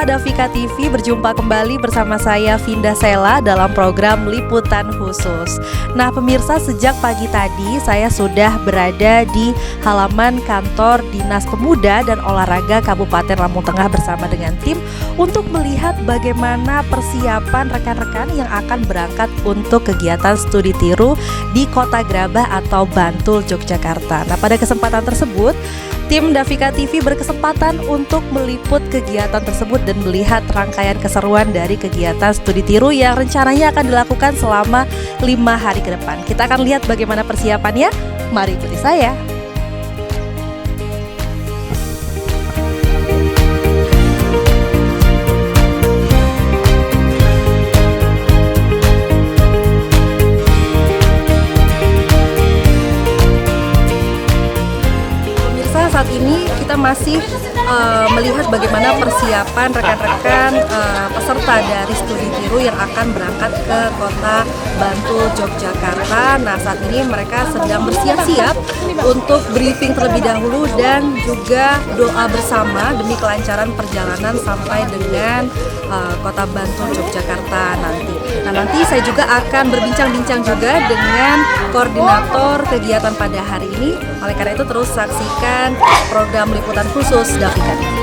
pemirsa Davika TV, berjumpa kembali bersama saya Vinda Sela dalam program Liputan Khusus. Nah pemirsa, sejak pagi tadi saya sudah berada di halaman kantor Dinas Pemuda dan Olahraga Kabupaten Lampung Tengah bersama dengan tim untuk melihat bagaimana persiapan rekan-rekan yang akan berangkat untuk kegiatan studi tiru di Kota Grabah atau Bantul, Yogyakarta. Nah pada kesempatan tersebut, tim Davika TV berkesempatan untuk meliput kegiatan tersebut dan melihat rangkaian keseruan dari kegiatan studi tiru yang rencananya akan dilakukan selama 5 hari ke depan. Kita akan lihat bagaimana persiapannya. Mari ikuti saya. Saat ini kita masih melihat bagaimana persiapan rekan-rekan peserta dari studi tiru yang akan berangkat ke Kota Bantul, Yogyakarta. Nah saat ini mereka sedang bersiap-siap untuk briefing terlebih dahulu dan juga doa bersama demi kelancaran perjalanan sampai dengan Kota Bantul, Yogyakarta nanti. Nah nanti saya juga akan berbincang-bincang juga dengan koordinator kegiatan pada hari ini. Oleh karena itu terus saksikan program Liputan Khusus Davika TV.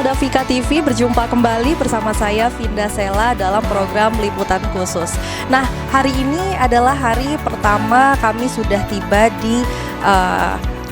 Davika TV, berjumpa kembali bersama saya Vinda Sela dalam program Liputan Khusus. Nah hari ini adalah hari pertama kami sudah tiba di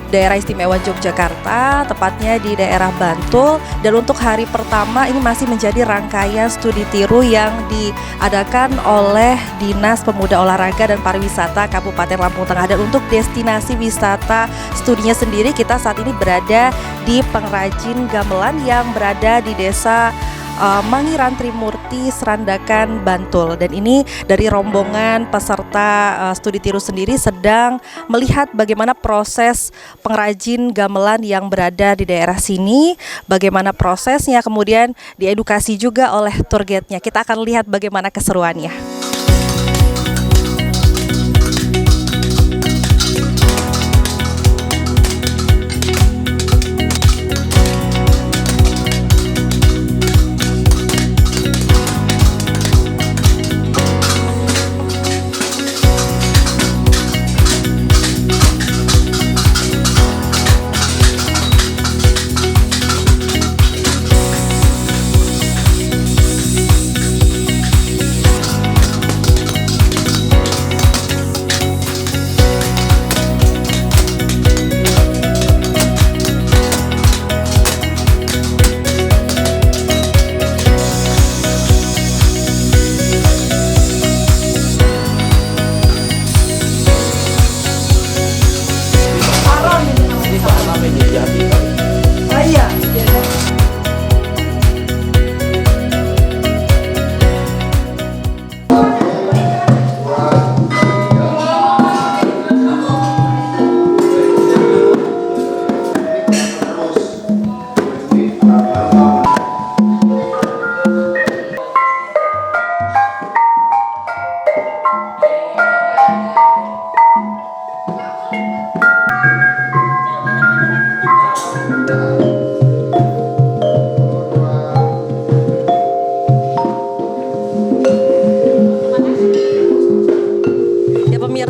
daerah istimewa Yogyakarta, tepatnya di daerah Bantul. Dan untuk hari pertama ini masih menjadi rangkaian studi tiru yang diadakan oleh Dinas Pemuda Olahraga dan Pariwisata Kabupaten Lampung Tengah. Dan untuk destinasi wisata studinya sendiri, kita saat ini berada di pengrajin gamelan yang berada di desa Mangiran Trimurti, Serandakan, Bantul. Dan ini dari rombongan peserta studi tiru sendiri sedang melihat bagaimana proses pengrajin gamelan yang berada di daerah sini, bagaimana prosesnya, kemudian diedukasi juga oleh tour guide-nya. Kita akan lihat bagaimana keseruannya.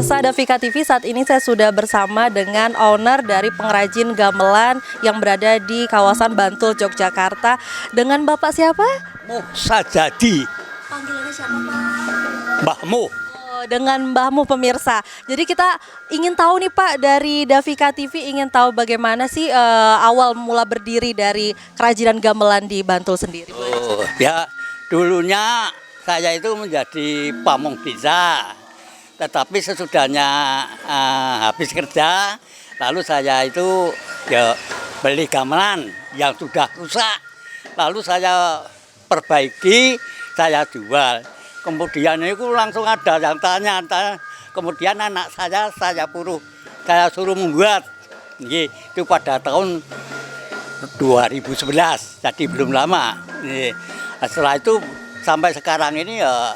Pemirsa Davika TV, saat ini saya sudah bersama dengan owner dari pengrajin gamelan yang berada di kawasan Bantul, Yogyakarta. Dengan Bapak siapa? Muh Sajadi. Panggilannya siapa, Pak? Mbah Muh. Oh, dengan Mbahmu pemirsa. Jadi kita ingin tahu nih Pak, dari Davika TV ingin tahu bagaimana sih awal mula berdiri dari kerajinan gamelan di Bantul sendiri. Oh, ya dulunya saya itu menjadi pamong desa. Tetapi sesudahnya habis kerja, lalu saya itu ya beli gamelan yang sudah rusak. Lalu saya perbaiki, saya jual. Kemudian itu langsung ada yang tanya. Kemudian anak saya suruh membuat. Itu pada tahun 2011, jadi belum lama. Setelah itu sampai sekarang ini ya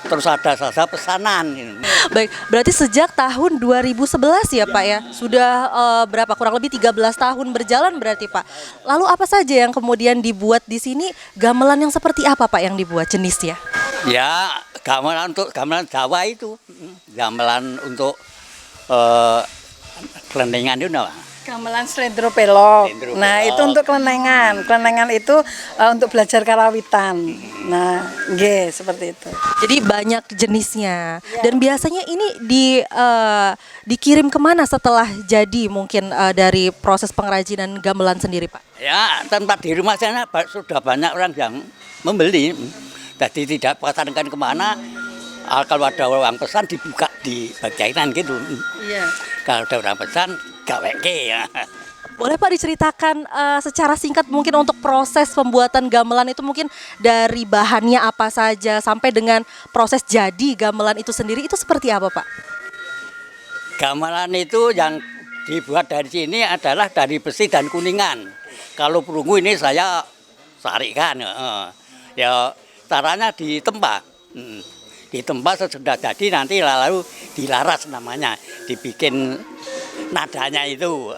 terus ada saja pesanan. Baik, berarti sejak tahun 2011 ya Pak ya? Sudah berapa? Kurang lebih 13 tahun berjalan berarti Pak. Lalu apa saja yang kemudian dibuat di sini? Gamelan yang seperti apa Pak yang dibuat jenisnya? Ya, gamelan untuk gamelan Jawa itu. Gamelan untuk kelendengan itu apa? Gamelan slendro pelok. Slendro Nah, pelok. itu untuk kelenengan. Kelenengan itu untuk belajar karawitan. Nah, nggih, seperti itu. Jadi banyak jenisnya. Ya. Dan biasanya ini dikirim kemana setelah jadi mungkin dari proses pengrajinan gamelan sendiri Pak? Ya, tempat di rumah saya sudah banyak orang yang membeli. Jadi tidak pasarkan kemana. Kalau ada orang pesan dibuka di bagian gitu. Iya. Kalau ada orang pesan, gaweke ya. Boleh Pak diceritakan secara singkat mungkin untuk proses pembuatan gamelan itu mungkin dari bahannya apa saja sampai dengan proses jadi gamelan itu sendiri itu seperti apa Pak? Gamelan itu yang dibuat dari sini adalah dari besi dan kuningan. Kalau perunggu ini saya sarikan. Ya caranya ditempa. Ditempa sesudah jadi nanti lalu dilaras namanya. Dibikin nadanya itu.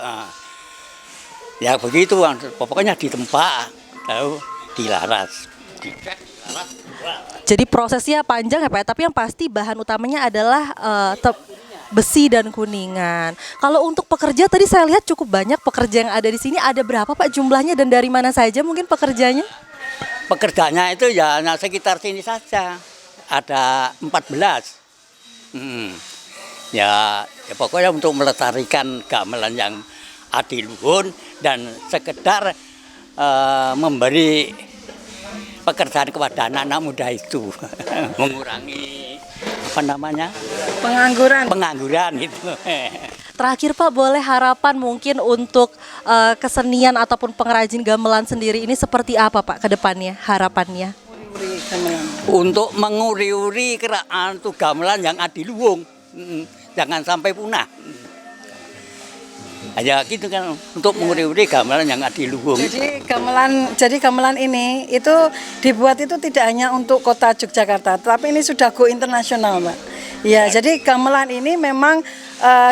Ya begitu, pokoknya ditempa lalu dilaras. Jadi prosesnya panjang ya Pak, tapi yang pasti bahan utamanya adalah besi dan kuningan. Kalau untuk pekerja tadi saya lihat cukup banyak pekerja yang ada di sini. Ada berapa Pak jumlahnya dan dari mana saja mungkin pekerjanya? Pekerjanya itu ya hanya sekitar sini saja. Ada 14. Ya pokoknya untuk melestarikan gamelan yang adiluhur dan sekedar memberi pekerjaan kepada anak-anak muda itu. Mengurangi apa namanya? Pengangguran itu. Terakhir Pak, boleh harapan mungkin untuk kesenian ataupun pengrajin gamelan sendiri ini seperti apa Pak ke depannya harapannya? Untuk menguri-uri keraan itu gamelan yang adiluhung. Jangan sampai punah. Ya gitu kan, untuk menguri-uri gamelan yang adiluhung. Jadi gamelan ini itu dibuat itu tidak hanya untuk kota Yogyakarta, tapi ini sudah go internasional, Mbak. Ya, jadi gamelan ini memang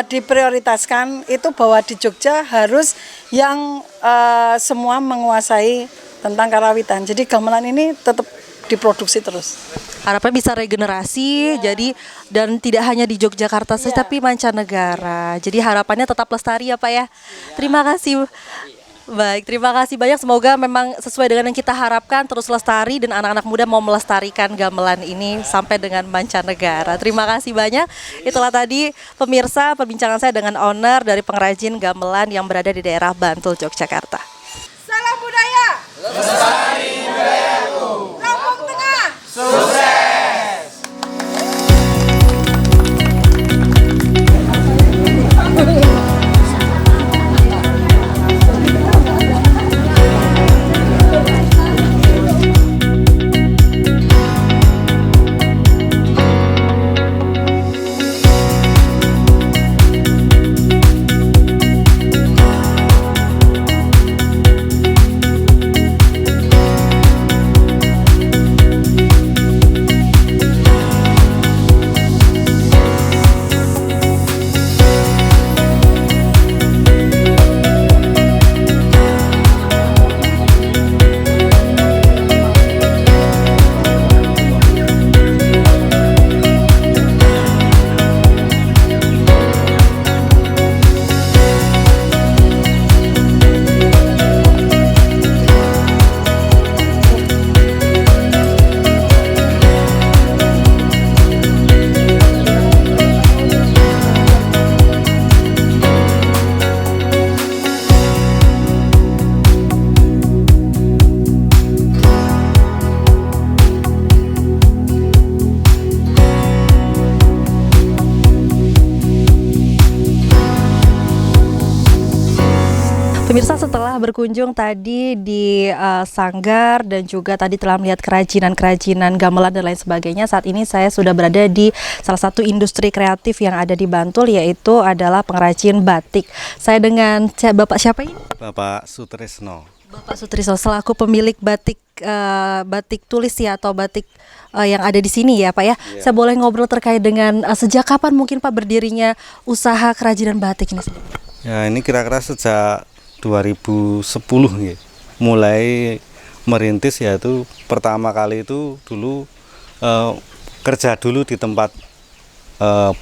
diprioritaskan itu bahwa di Jogja harus yang semua menguasai tentang karawitan. Jadi gamelan ini tetap diproduksi terus. Harapannya bisa regenerasi, jadi dan tidak hanya di Yogyakarta saja, tapi mancanegara. Jadi harapannya tetap lestari ya Pak ya. Terima kasih. Baik, terima kasih banyak. Semoga memang sesuai dengan yang kita harapkan, terus lestari dan anak-anak muda mau melestarikan gamelan ini sampai dengan mancanegara. Terima kasih banyak. Itulah tadi pemirsa perbincangan saya dengan owner dari pengrajin gamelan yang berada di daerah Bantul, Yogyakarta. Salam budaya. Lestari budayaku. Lampung Tengah. Sukses. berkunjung tadi di Sanggar dan juga tadi telah melihat kerajinan-kerajinan gamelan dan lain sebagainya. Saat ini saya sudah berada di salah satu industri kreatif yang ada di Bantul, yaitu adalah pengrajin batik. Saya dengan Bapak siapa ini? Bapak Sutrisno. Bapak Sutrisno selaku pemilik batik batik tulis ya, atau batik yang ada di sini ya Pak ya. Saya boleh ngobrol terkait dengan sejak kapan mungkin Pak berdirinya usaha kerajinan batik ini sendiri? Ya, ini kira-kira sejak 2010 ya. Mulai merintis, yaitu pertama kali itu dulu kerja dulu di tempat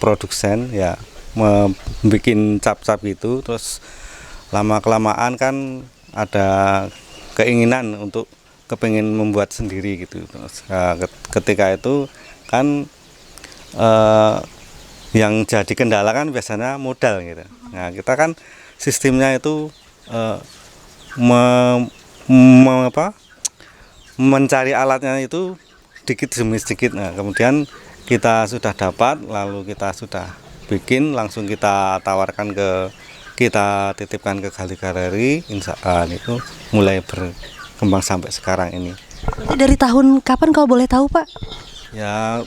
produsen ya, bikin cap-cap gitu. Terus lama-kelamaan kan ada keinginan untuk kepengin membuat sendiri gitu. Terus, ketika itu kan yang jadi kendala kan biasanya modal gitu. Nah, kita kan sistemnya itu mencari alatnya itu sedikit demi sedikit. Nah, kemudian kita sudah dapat, lalu kita sudah bikin, langsung kita tawarkan kita titipkan ke Gali Galeri. Insya Allah itu mulai berkembang sampai sekarang ini. Berarti dari tahun kapan kalau boleh tahu Pak? Ya,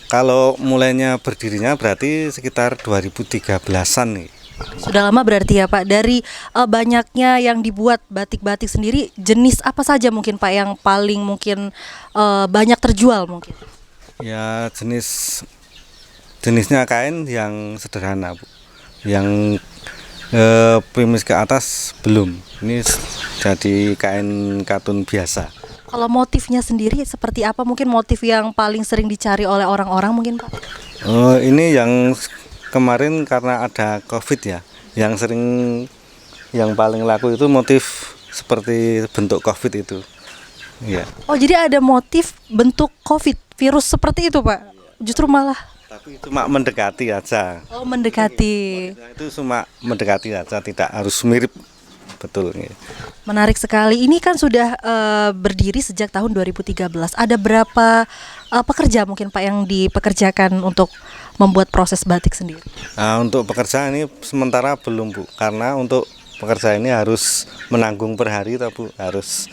kalau mulainya berdirinya berarti sekitar 2013-an nih. Sudah lama berarti ya Pak. Dari banyaknya yang dibuat batik-batik sendiri, jenis apa saja mungkin Pak yang paling mungkin banyak terjual mungkin? Ya, jenisnya kain yang sederhana, Bu. Yang primis ke atas belum. Ini jadi kain katun biasa. Kalau motifnya sendiri seperti apa, mungkin motif yang paling sering dicari oleh orang-orang mungkin Pak? Ini yang kemarin karena ada COVID ya, yang paling laku itu motif seperti bentuk COVID itu. Ya. Oh, jadi ada motif bentuk COVID, virus seperti itu Pak? Justru malah? Tapi cuma mendekati aja. Oh, mendekati. Motifnya itu cuma mendekati aja, tidak harus mirip. Betul. Ya. Menarik sekali. Ini kan sudah berdiri sejak tahun 2013. Ada berapa pekerja mungkin Pak yang dipekerjakan untuk membuat proses batik sendiri? Nah, untuk pekerjaan ini sementara belum, Bu. Karena untuk pekerja ini harus menanggung per hari, Bu. Harus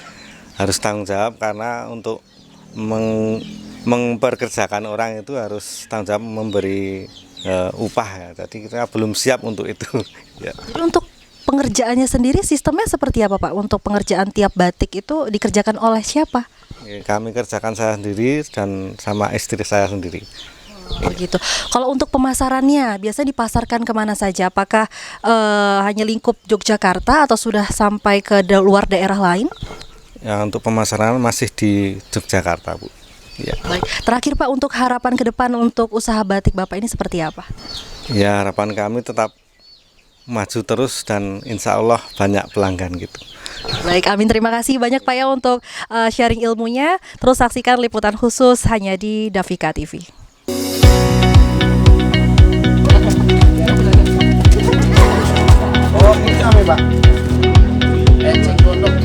tanggung jawab, karena untuk memperkerjakan orang itu harus tanggung jawab memberi upah ya. Jadi kita belum siap untuk itu. Ya. Jadi untuk pengerjaannya sendiri sistemnya seperti apa Pak? Untuk pengerjaan tiap batik itu dikerjakan oleh siapa? Kami kerjakan saya sendiri dan sama istri saya sendiri. Begitu. Kalau untuk pemasarannya biasa dipasarkan kemana saja? Apakah hanya lingkup Yogyakarta atau sudah sampai ke luar daerah lain? Ya, untuk pemasaran masih di Yogyakarta, Bu. Ya. Baik. Terakhir Pak, untuk harapan ke depan untuk usaha batik Bapak ini seperti apa? Ya, harapan kami tetap maju terus dan insya Allah banyak pelanggan gitu. Baik, amin. Terima kasih banyak Pak ya untuk sharing ilmunya. Terus saksikan liputan khusus hanya di Davika TV. Oh, ini apa Pak? Eceng gondok.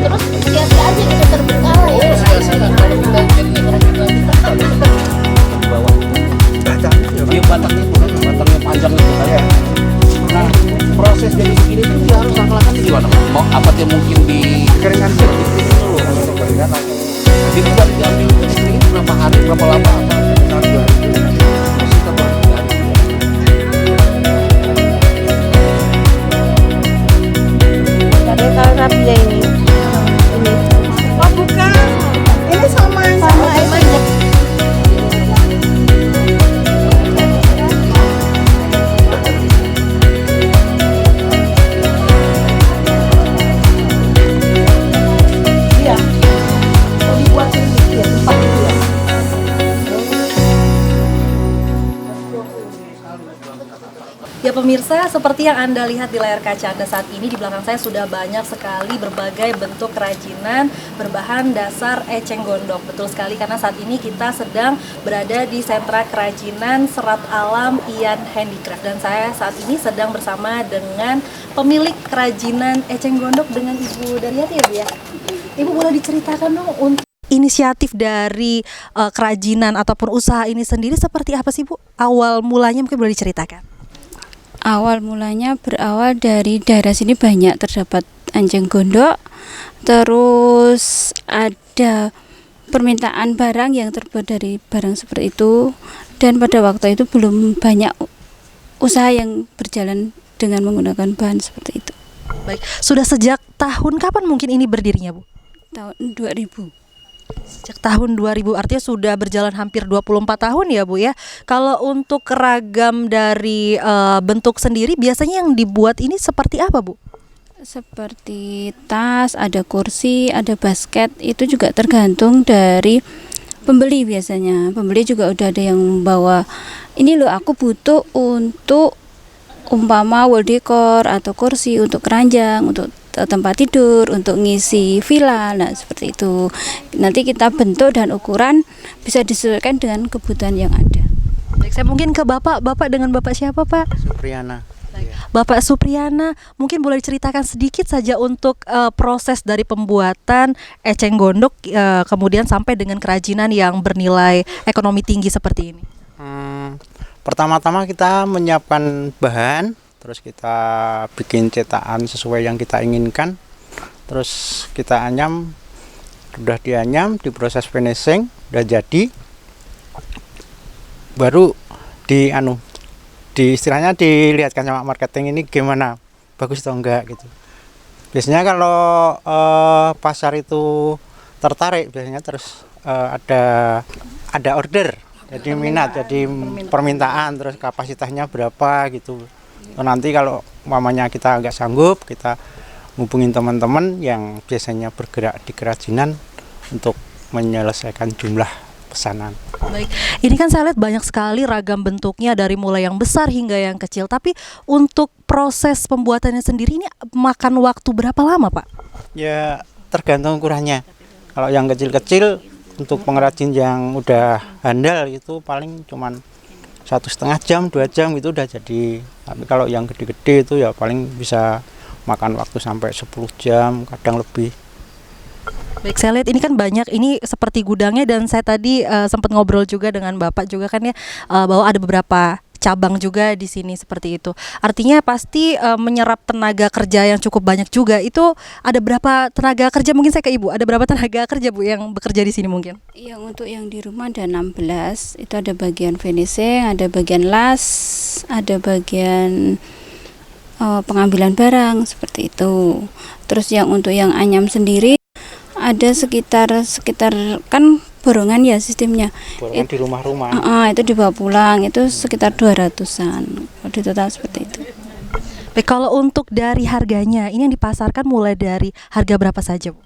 Terus sia-sia aja gitu terbuka lah ya. Kalau kita jadi orang kita bawah dia batangnya panjang itu kan ya. Nah, proses jadi begini tuh dia harus lakukan gimana Pak? Mau apa dia mungkin di keringan dulu kalau keringan langsung. Jadi bukan diambil ini berapa hari berapa lama apa misalnya 2 hari. Terus kita baru diambil. Ada kalau rapinya ini. Oh bukan, ini sama aja. Iya. Mau dibuat sendiri ya, tempat itu ya. Ya pemirsa, seperti yang Anda lihat di layar kaca Anda saat ini, di belakang saya sudah banyak sekali berbagai bentuk kerajinan berbahan dasar eceng gondok. Betul sekali, karena saat ini kita sedang berada di sentra kerajinan Serat Alam Ian Handicraft. Dan saya saat ini sedang bersama dengan pemilik kerajinan eceng gondok dengan Ibu Daryati ya Bu ya. Ibu boleh diceritakan dong untuk inisiatif dari kerajinan ataupun usaha ini sendiri seperti apa sih Bu? Awal mulanya mungkin boleh diceritakan. Awal mulanya berawal dari daerah sini banyak terdapat anjing gondok, terus ada permintaan barang yang terbuat dari barang seperti itu, dan pada waktu itu belum banyak usaha yang berjalan dengan menggunakan bahan seperti itu. Baik, sudah sejak tahun kapan mungkin ini berdirinya Bu? Tahun 2000. Sejak tahun 2000, artinya sudah berjalan hampir 24 tahun ya Bu ya. Kalau untuk ragam dari bentuk sendiri biasanya yang dibuat ini seperti apa Bu? Seperti tas, ada kursi, ada basket, itu juga tergantung dari pembeli biasanya. Pembeli juga udah ada yang bawa, ini loh aku butuh untuk umpama wall decor atau kursi untuk keranjang, untuk tempat tidur, untuk ngisi villa, nah seperti itu. Nanti kita bentuk dan ukuran bisa disesuaikan dengan kebutuhan yang ada. Baik, saya mungkin ke Bapak dengan Bapak siapa Pak? Supriyana. Bapak Supriyana, mungkin boleh ceritakan sedikit saja untuk proses dari pembuatan eceng gondok kemudian sampai dengan kerajinan yang bernilai ekonomi tinggi seperti ini. Pertama-tama kita menyiapkan bahan, terus kita bikin cetakan sesuai yang kita inginkan, terus kita anyam, udah dianyam, diproses finishing, udah jadi, baru di istilahnya dilihatkan sama marketing ini gimana, bagus atau enggak gitu. Biasanya kalau pasar itu tertarik, biasanya terus ada order, jadi minat, jadi permintaan, terus kapasitasnya berapa gitu. Nanti kalau mamanya kita nggak sanggup, kita hubungin teman-teman yang biasanya bergerak di kerajinan untuk menyelesaikan jumlah pesanan. Baik, ini kan saya lihat banyak sekali ragam bentuknya dari mulai yang besar hingga yang kecil. Tapi untuk proses pembuatannya sendiri ini makan waktu berapa lama Pak? Ya tergantung ukurannya. Kalau yang kecil-kecil untuk pengrajin yang udah handal itu paling cuman 1,5 jam, 2 jam itu udah jadi. Tapi kalau yang gede-gede itu ya paling bisa makan waktu sampai 10 jam, kadang lebih. Baik, saya lihat ini kan banyak, ini seperti gudangnya, dan saya tadi sempat ngobrol juga dengan Bapak juga kan ya, bahwa ada beberapa cabang juga di sini seperti itu. Artinya pasti menyerap tenaga kerja yang cukup banyak juga. Itu ada berapa tenaga kerja, mungkin saya ke Ibu, ada berapa tenaga kerja Bu yang bekerja di sini mungkin? Yang untuk yang di rumah ada 16, itu ada bagian finishing, ada bagian las, ada bagian pengambilan barang seperti itu. Terus yang untuk yang anyam sendiri ada sekitar kan borongan ya sistemnya. Borongan di rumah-rumah. Itu dibawa pulang, itu sekitar 200-an. Di total seperti itu. Baik, kalau untuk dari harganya, ini yang dipasarkan mulai dari harga berapa saja Bu?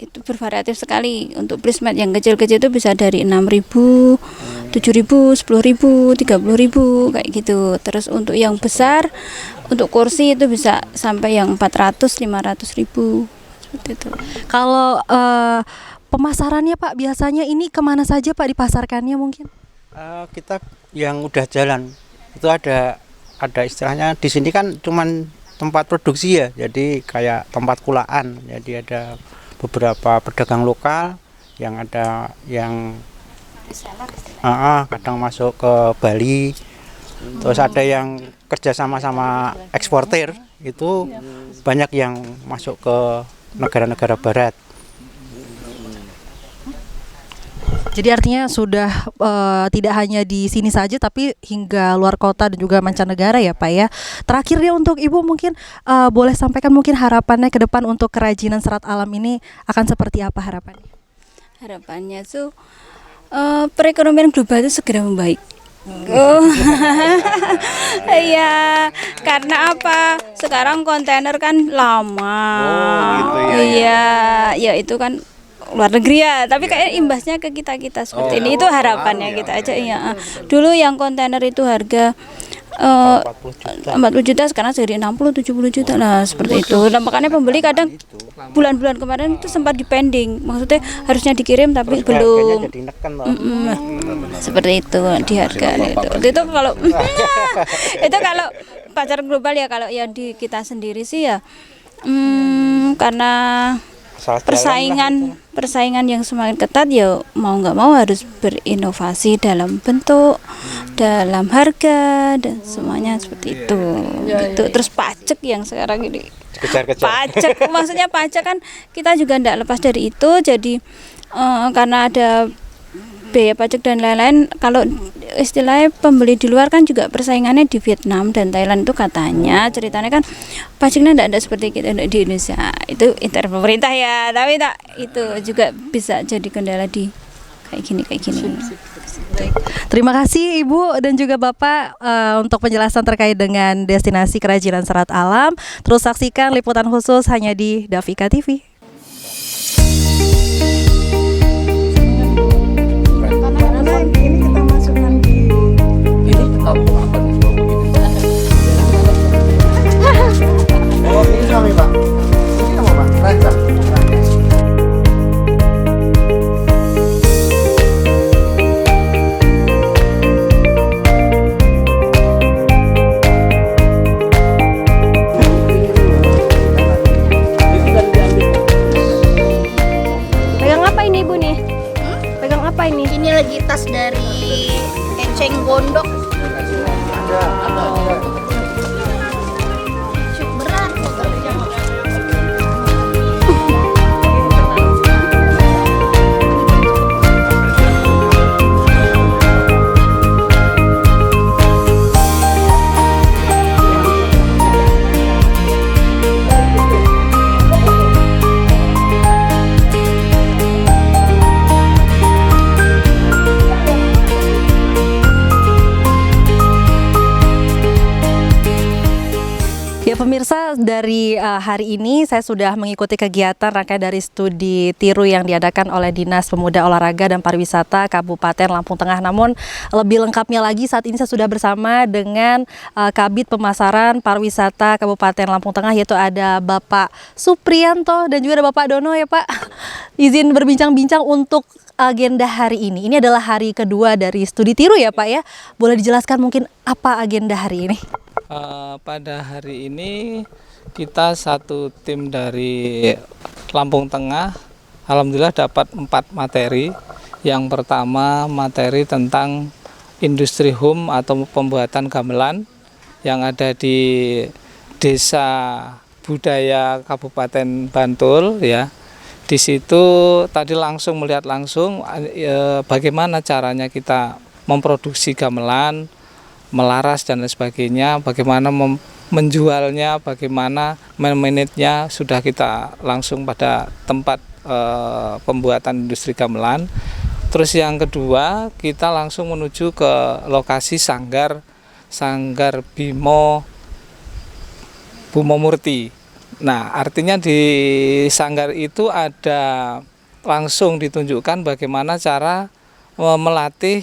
Itu bervariatif sekali. Untuk prismat yang kecil-kecil itu bisa dari 6.000, 7.000, 10.000, 30.000 kayak gitu. Terus untuk yang besar, untuk kursi itu bisa sampai yang 400, 500.000 seperti itu. Kalau pemasarannya Pak, biasanya ini kemana saja Pak dipasarkannya mungkin? Kita yang udah jalan itu ada istilahnya di sini kan cuman tempat produksi ya, jadi kayak tempat kulaan. Jadi ada beberapa pedagang lokal yang kadang masuk ke Bali, terus ada yang kerja sama eksportir, itu banyak yang masuk ke negara-negara barat. Jadi artinya sudah tidak hanya di sini saja tapi hingga luar kota dan juga mancanegara ya Pak ya. Terakhirnya untuk Ibu mungkin boleh sampaikan mungkin harapannya ke depan untuk kerajinan serat alam ini akan seperti apa harapannya? Harapannya tuh perekonomian global itu segera membaik. Iya, karena apa? Sekarang kontainer kan lama. Iya, ya itu kan luar negeri ya, tapi kayak imbasnya ke kita seperti ini. Itu harapannya kita aja ya. Dulu yang kontainer itu harga 40 juta, sekarang jadi 60-70 juta lah seperti itu. Nah, makanya pembeli kadang bulan-bulan kemarin itu sempat dipending, maksudnya harusnya dikirim tapi belum. Seperti itu di harga itu kalau itu kalau pasar global ya. Kalau yang di kita sendiri sih ya karena persaingan yang semakin ketat, ya mau nggak mau harus berinovasi dalam bentuk, dalam harga, dan semuanya seperti itu. Gitu. Terus pajak yang sekarang ini pajak, maksudnya pajak kan kita juga tidak lepas dari itu. Jadi karena ada biaya pajak dan lain-lain, kalau istilahnya pembeli di luar kan juga persaingannya di Vietnam dan Thailand itu katanya ceritanya kan pajaknya tidak ada seperti kita di Indonesia. Itu intern pemerintah ya, tapi tak itu juga bisa jadi kendala di kayak gini. Terima kasih Ibu dan juga Bapak untuk penjelasan terkait dengan destinasi kerajinan serat alam. Terus saksikan liputan khusus hanya di Davika TV. Pegang apa ini Ibu nih? Pegang apa ini? Ini lagi tas dari Eceng Gondok. Berat. Ya pemirsa, dari hari ini saya sudah mengikuti kegiatan rangkaian dari studi tiru yang diadakan oleh Dinas Pemuda Olahraga dan Pariwisata Kabupaten Lampung Tengah. Namun lebih lengkapnya lagi saat ini saya sudah bersama dengan Kabid Pemasaran Pariwisata Kabupaten Lampung Tengah, yaitu ada Bapak Suprianto dan juga ada Bapak Dono ya Pak. Izin berbincang-bincang untuk agenda hari ini. Ini adalah hari kedua dari studi tiru ya Pak ya. Boleh dijelaskan mungkin apa agenda hari ini? Pada hari ini kita satu tim dari Lampung Tengah alhamdulillah dapat 4 materi. Yang pertama materi tentang industri home atau pembuatan gamelan yang ada di Desa Budaya Kabupaten Bantul ya. Di situ tadi langsung melihat langsung bagaimana caranya kita memproduksi gamelan, melaras dan lain sebagainya, bagaimana menjualnya, bagaimana memanagenya, sudah kita langsung pada tempat pembuatan industri gamelan. Terus yang kedua kita langsung menuju ke lokasi Sanggar Bimo Murti. Nah artinya di Sanggar itu ada langsung ditunjukkan bagaimana cara melatih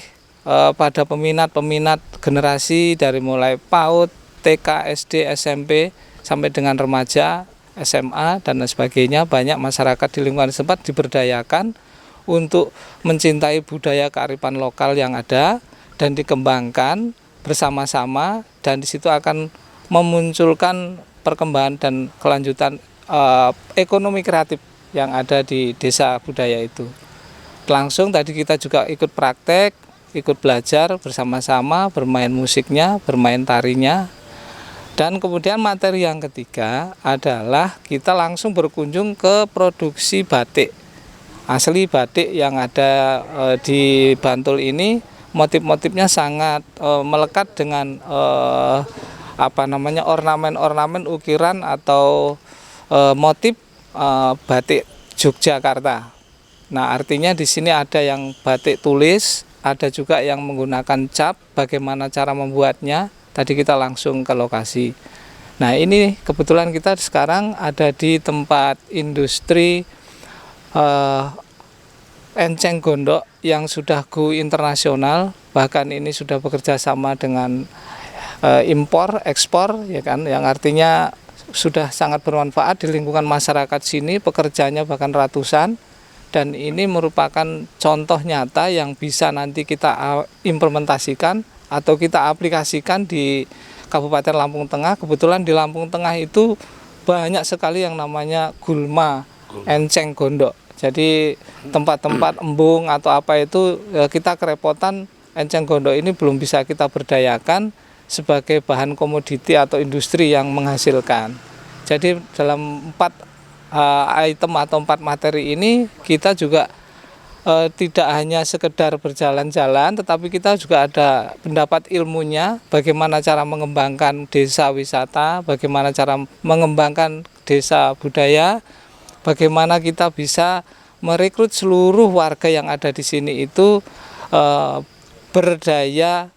pada peminat generasi dari mulai PAUD, TK, SD, SMP sampai dengan remaja, SMA dan lain sebagainya. Banyak masyarakat di lingkungan setempat diberdayakan untuk mencintai budaya kearifan lokal yang ada dan dikembangkan bersama-sama, dan di situ akan memunculkan perkembangan dan kelanjutan ekonomi kreatif yang ada di desa budaya itu. Langsung tadi kita juga ikut praktek, ikut belajar bersama-sama, bermain musiknya, bermain tarinya. Dan kemudian materi yang ketiga adalah kita langsung berkunjung ke produksi batik. Asli batik yang ada di Bantul ini, motif-motifnya sangat melekat dengan ornamen-ornamen ukiran atau motif batik Yogyakarta. Nah, artinya di sini ada yang batik tulis, ada juga yang menggunakan cap, bagaimana cara membuatnya. Tadi kita langsung ke lokasi. Nah ini kebetulan kita sekarang ada di tempat industri Enceng Gondok yang sudah go internasional. Bahkan ini sudah bekerja sama dengan impor, ekspor, ya kan, yang artinya sudah sangat bermanfaat di lingkungan masyarakat sini, pekerjanya bahkan ratusan. Dan ini merupakan contoh nyata yang bisa nanti kita implementasikan atau kita aplikasikan di Kabupaten Lampung Tengah. Kebetulan di Lampung Tengah itu banyak sekali yang namanya gulma enceng gondok. Jadi tempat-tempat embung atau apa itu kita kerepotan, enceng gondok ini belum bisa kita berdayakan sebagai bahan komoditi atau industri yang menghasilkan. Jadi dalam 4 item atau 4 materi ini kita juga tidak hanya sekedar berjalan-jalan, tetapi kita juga ada pendapat ilmunya, bagaimana cara mengembangkan desa wisata, bagaimana cara mengembangkan desa budaya, bagaimana kita bisa merekrut seluruh warga yang ada di sini itu berdaya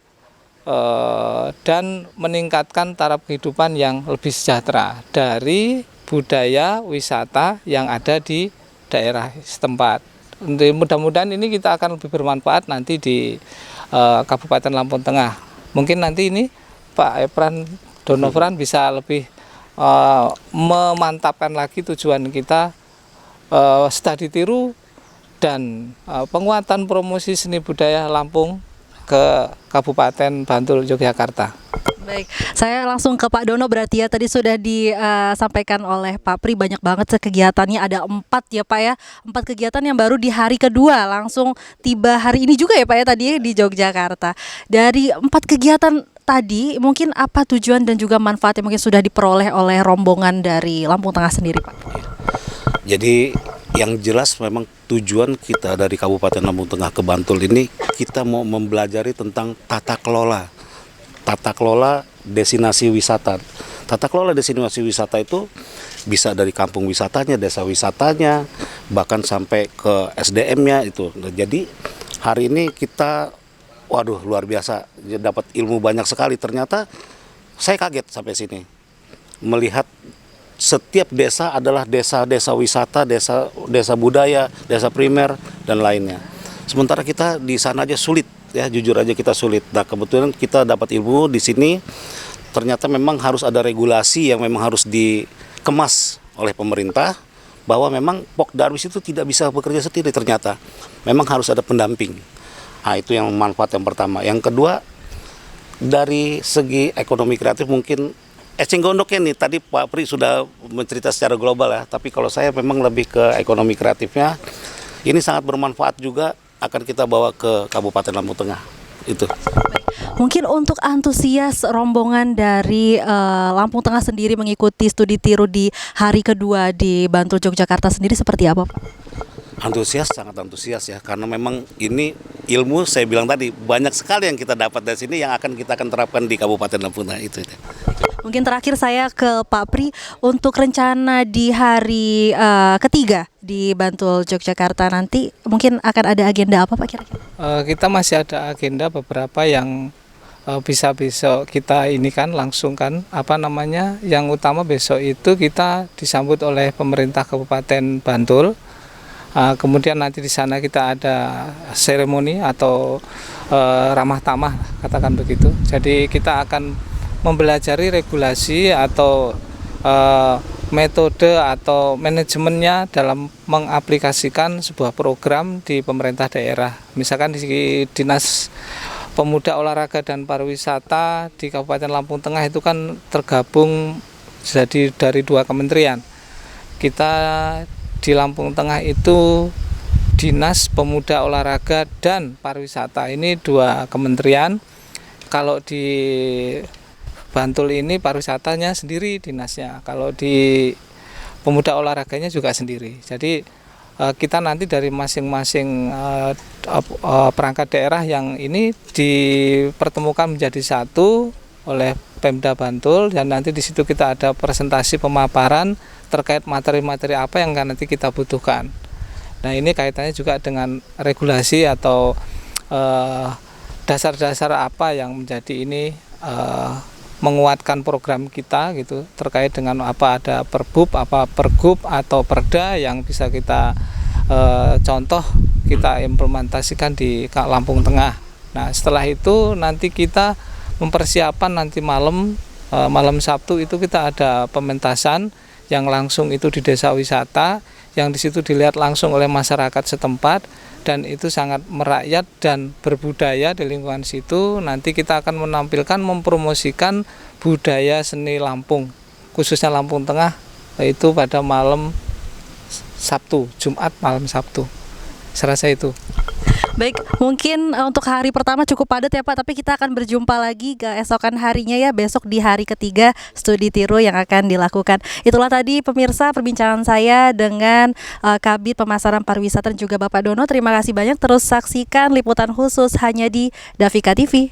dan meningkatkan taraf kehidupan yang lebih sejahtera dari budaya wisata yang ada di daerah setempat. Mudah-mudahan ini kita akan lebih bermanfaat nanti di Kabupaten Lampung Tengah. Mungkin nanti ini Pak Epran Donofran bisa lebih memantapkan lagi tujuan kita studi tiru dan penguatan promosi seni budaya Lampung ke Kabupaten Bantul, Yogyakarta. Baik, saya langsung ke Pak Dono. Berarti ya tadi sudah disampaikan oleh Pak Pri banyak banget kegiatannya, ada 4 ya Pak ya, 4 kegiatan yang baru di hari kedua langsung tiba hari ini juga ya Pak ya tadi di Yogyakarta. Dari 4 kegiatan tadi mungkin apa tujuan dan juga manfaat yang mungkin sudah diperoleh oleh rombongan dari Lampung Tengah sendiri Pak? Jadi yang jelas memang tujuan kita dari Kabupaten Lampung Tengah ke Bantul ini kita mau mempelajari tentang tata kelola destinasi wisata. Tata kelola destinasi wisata itu bisa dari kampung wisatanya, desa wisatanya, bahkan sampai ke SDM-nya itu. Jadi hari ini kita waduh luar biasa, dapat ilmu banyak sekali. Ternyata saya kaget sampai sini melihat setiap desa adalah desa-desa wisata, desa budaya, desa primer dan lainnya. Sementara kita di sana aja sulit, ya jujur aja kita sulit. Nah kebetulan kita dapat ilmu di sini. Ternyata memang harus ada regulasi yang memang harus dikemas oleh pemerintah, bahwa memang Pokdarwis itu tidak bisa bekerja sendiri. Ternyata memang harus ada pendamping. Nah itu yang manfaat yang pertama. Yang kedua, dari segi ekonomi kreatif mungkin eceng gondoknya nih, tadi Pak Pri sudah mencerita secara global ya, tapi kalau saya memang lebih ke ekonomi kreatifnya. Ini sangat bermanfaat juga, akan kita bawa ke Kabupaten Lampung Tengah. Itu. Mungkin untuk antusias rombongan dari Lampung Tengah sendiri mengikuti studi tiru di hari kedua di Bantul, Yogyakarta sendiri seperti apa Pak? Antusias, sangat antusias ya, karena memang ini ilmu saya bilang tadi banyak sekali yang kita dapat dari sini yang kita akan terapkan di Kabupaten Lampung Tengah itu. Mungkin terakhir saya ke Pak Pri, untuk rencana di hari ketiga di Bantul, Yogyakarta nanti mungkin akan ada agenda apa Pak kira-kira? Kita masih ada agenda beberapa yang bisa besok kita ini kan langsung kan yang utama besok itu kita disambut oleh pemerintah Kabupaten Bantul. Kemudian nanti di sana kita ada seremoni atau ramah tamah, katakan begitu. Jadi kita akan mempelajari regulasi atau metode atau manajemennya dalam mengaplikasikan sebuah program di pemerintah daerah. Misalkan di Dinas Pemuda, Olahraga dan Pariwisata di Kabupaten Lampung Tengah itu kan tergabung jadi dari 2 kementerian. Kita di Lampung Tengah itu Dinas Pemuda, Olahraga dan Pariwisata, ini 2 kementerian. Kalau di Bantul ini pariwisatanya sendiri dinasnya, kalau di Pemuda Olahraganya juga sendiri. Jadi kita nanti dari masing-masing perangkat daerah yang ini dipertemukan menjadi satu oleh Pemda Bantul, dan nanti di situ kita ada presentasi pemaparan terkait materi-materi apa yang nanti kita butuhkan. Nah ini kaitannya juga dengan regulasi atau dasar-dasar apa yang menjadi ini menguatkan program kita gitu, terkait dengan apa ada perbub, apa pergub atau perda yang bisa kita contoh kita implementasikan di Lampung Tengah. Nah setelah itu nanti kita mempersiapkan nanti malam Sabtu itu kita ada pementasan yang langsung itu di desa wisata, yang di situ dilihat langsung oleh masyarakat setempat, dan itu sangat merakyat dan berbudaya di lingkungan situ. Nanti kita akan menampilkan, mempromosikan budaya seni Lampung, khususnya Lampung Tengah, itu pada malam Sabtu, Jumat malam Sabtu. Serasa itu. Baik, mungkin untuk hari pertama cukup padat ya Pak, tapi kita akan berjumpa lagi keesokan harinya ya, besok di hari ketiga studi tiru yang akan dilakukan. Itulah tadi pemirsa perbincangan saya dengan Kabid Pemasaran Pariwisata dan juga Bapak Dono. Terima kasih banyak, terus saksikan liputan khusus hanya di Davika TV.